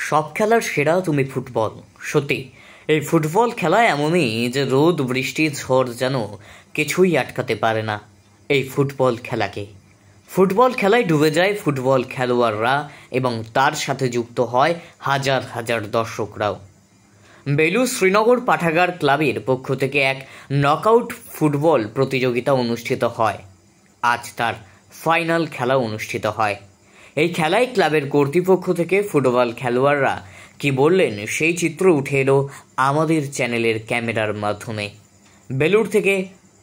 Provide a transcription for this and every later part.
সব খেলার সেরা তুমি ফুটবল। সত্যি এই ফুটবল খেলা এমনই যে রোদ বৃষ্টি ঝড় যেন কিছুই আটকাতে পারে না এই ফুটবল খেলাকে। ফুটবল খেলায় ডুবে যায় ফুটবল খেলোয়াড়রা এবং তার সাথে যুক্ত হয় হাজার হাজার দর্শকরাও। বেলুড় শ্রীনগর পাঠাগার ক্লাবের পক্ষ থেকে এক নকআউট ফুটবল প্রতিযোগিতা অনুষ্ঠিত হয়। আজ তার ফাইনাল খেলা অনুষ্ঠিত হয়। এই খেলায় ক্লাবের কর্তৃপক্ষ থেকে ফুটবল খেলোয়াড়রা কি বললেন সেই চিত্র উঠে এলো আমাদের চ্যানেলের ক্যামেরার মাধ্যমে। বেলুড় থেকে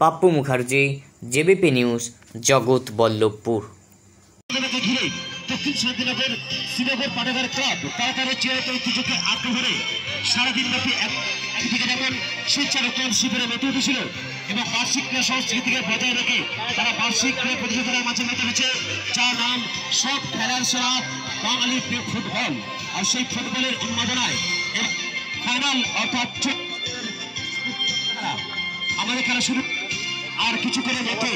পাপ্পু মুখার্জি, জেবিপি নিউজ, জগৎবল্লভপুর। দক্ষিণ শান্তিনগর শ্রীনগর পাঠাগার ক্লাব তাড়াতাড়ি চিরায়ত ঐতিহ্যকে আঁকড়ে ধরে সারাদিন ব্যাপী একদিকে যেমন স্বেচ্ছারক্তদান শিবিরে মেতে উঠেছিল এবং বার্ষিক ক্রীড়া সংস্কৃতিকে বজায় রেখে তারা বার্ষিক ক্রীড়া প্রতিযোগিতার মাঝে মেতে উঠেছে, যার নাম সব খেলার সেরা বাঙালি ফুটবল। আর সেই ফুটবলের উন্মাদনায় ফাইনাল অর্থাৎ আমাদের খেলা শুরু আর কিছু করে মেতে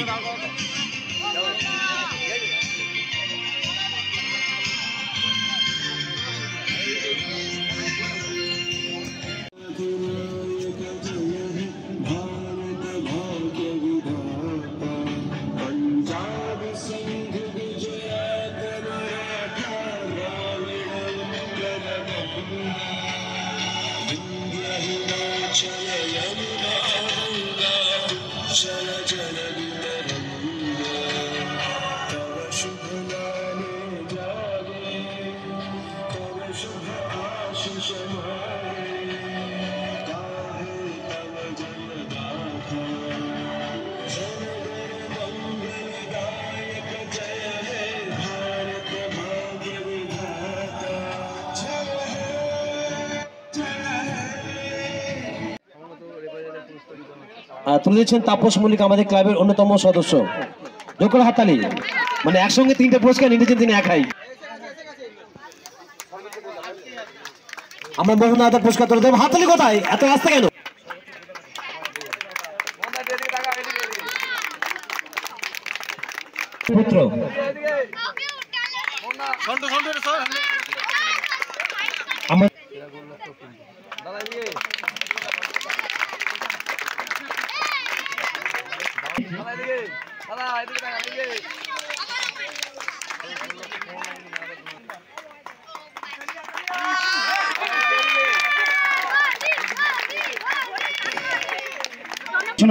তুলে দিচ্ছেন তাপস মল্লিক, আমাদের ক্লাবের অন্যতম সদস্য। যোগ্য হাততালি, মানে একসঙ্গে তিনটে পুরস্কার নিয়েছেন তিনি একাই। আমরা মোহন হাতে পুরস্কার তুলে দেব। হাততালি কোথায়? এত আসতে কেন? পুত্র আমার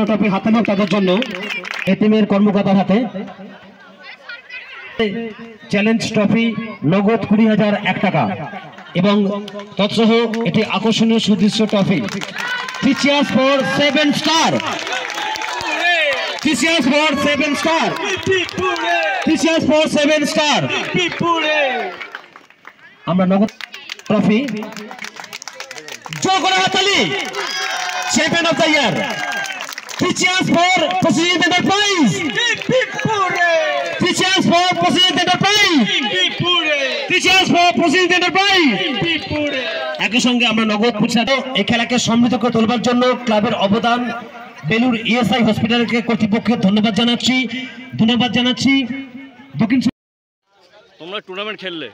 ট্রফি হাতে নেন তাদের জন্য এই টিমের কর্মকর্তার হাতে চ্যালেঞ্জ ট্রফি নগদ 20,001 টাকা এবং তৎসহ এটি আকর্ষণীয় সুদৃশ্য trophy. TCS for 7 star, TCS for 7 star, TCS for 7 star। আমরা নগদ ট্রফি জোরে হাততালি, champion of the year TCS for President Enterprise, TCS for President Enterprise, TCS for President Enterprise। একই সঙ্গে আমরা নগদ পুরস্কার এই খেলাকে সমৃদ্ধ করে তোলবার জন্য ক্লাবের অবদান বেলুড় ESI হসপিটালকে কর্তৃপক্ষের ধন্যবাদ জানাচ্ছি। দক্ষিণ তোমরা টুর্নামেন্ট খেললে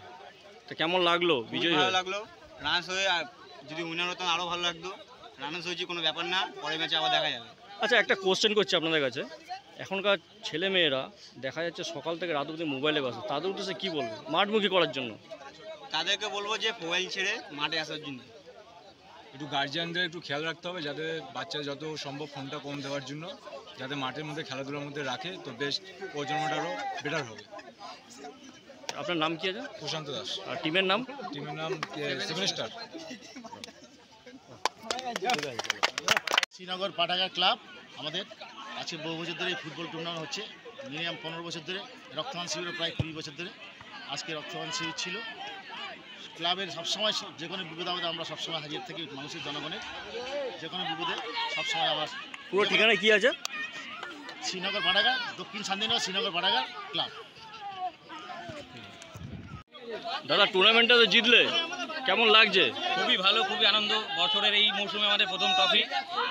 তো কেমন লাগলো? বিজয় ভালো লাগলো, রানার্স হয়ে যদি উইনার হতাম আরও ভালো লাগতো। রানার্স হয়েছি কোনো ব্যাপার না, পরের ম্যাচে আবার দেখা যাবে। আচ্ছা, একটা কোশ্চেন করছি আপনাদের কাছে। এখনকার ছেলে মেয়েরা দেখা যাচ্ছে সকাল থেকে রাত অবধি মোবাইলে বসে, তাদের উদ্দেশ্যে কী বলবো মাঠমুখী করার জন্য? তাদেরকে বলবো যে মোবাইল ছেড়ে মাঠে আসার জন্য। একটু গার্জিয়ানদের একটু খেয়াল রাখতে হবে যাতে বাচ্চারা যত সম্ভব ফোনটা কম দেওয়ার জন্য, যাতে মাঠের মধ্যে খেলাধুলার মধ্যে রাখে, তো বেস্ট প্রজন্মটা আরও বেটার হবে। আপনার নাম কি আছে? প্রশান্ত দাস। আর টিমের নাম? টিমের নাম 7 স্টার। শ্রীনগর পাঠাগার ক্লাব আমাদের আজকে বহু বছর ধরে ফুটবল টুর্নামেন্ট হচ্ছে, মিনিমাম 15 বছর ধরে। রক্তদান শিবিরও প্রায় 20 বছর ধরে। আজকে রক্তদান শিবির ছিল। ক্লাবের সবসময় যে কোনো বিপদে আমাদের আমরা সবসময় হাজির থাকি, মানুষের জনগণের যে কোনো বিপদে সবসময় আমার। পুরো ঠিকানা কি আছে? শ্রীনগর পাঠাগার, দক্ষিণ শান্তিনগর শ্রীনগর পাঠাগার ক্লাব। দাদা, টুর্নামেন্টটা তো জিতলে, কেমন লাগছে? খুবই ভালো, খুবই আনন্দ। বছরের এই মৌসুমে আমাদের প্রথম ট্রফি,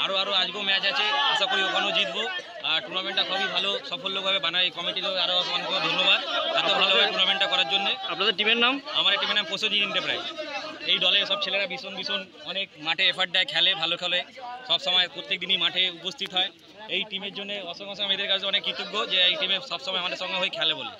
আরও আজকেও ম্যাচ আছে, আশা করি ওখানেও জিতবো। আর টুর্নামেন্টটা খুবই ভালো সফলভাবে বানায় কমিটিকেও আরও অনেক ধন্যবাদ এত ভালোভাবে টুর্নামেন্টটা করার জন্য। আপনাদের টিমের নাম? আমার টিমের নাম প্রসেনজিৎ এন্টারপ্রাইজ। এই দলে সব ছেলেরা ভীষণ ভীষণ অনেক মাঠে এফার্ট দেয়, খেলে, ভালো খেলে, সবসময় প্রত্যেক দিনই মাঠে উপস্থিত হয়। এই টিমের জন্য অসংখ্য আমি এদের কাছে অনেক কৃতজ্ঞ যে এই টিমে সবসময় আমাদের সঙ্গে হয়ে খেলে বলে।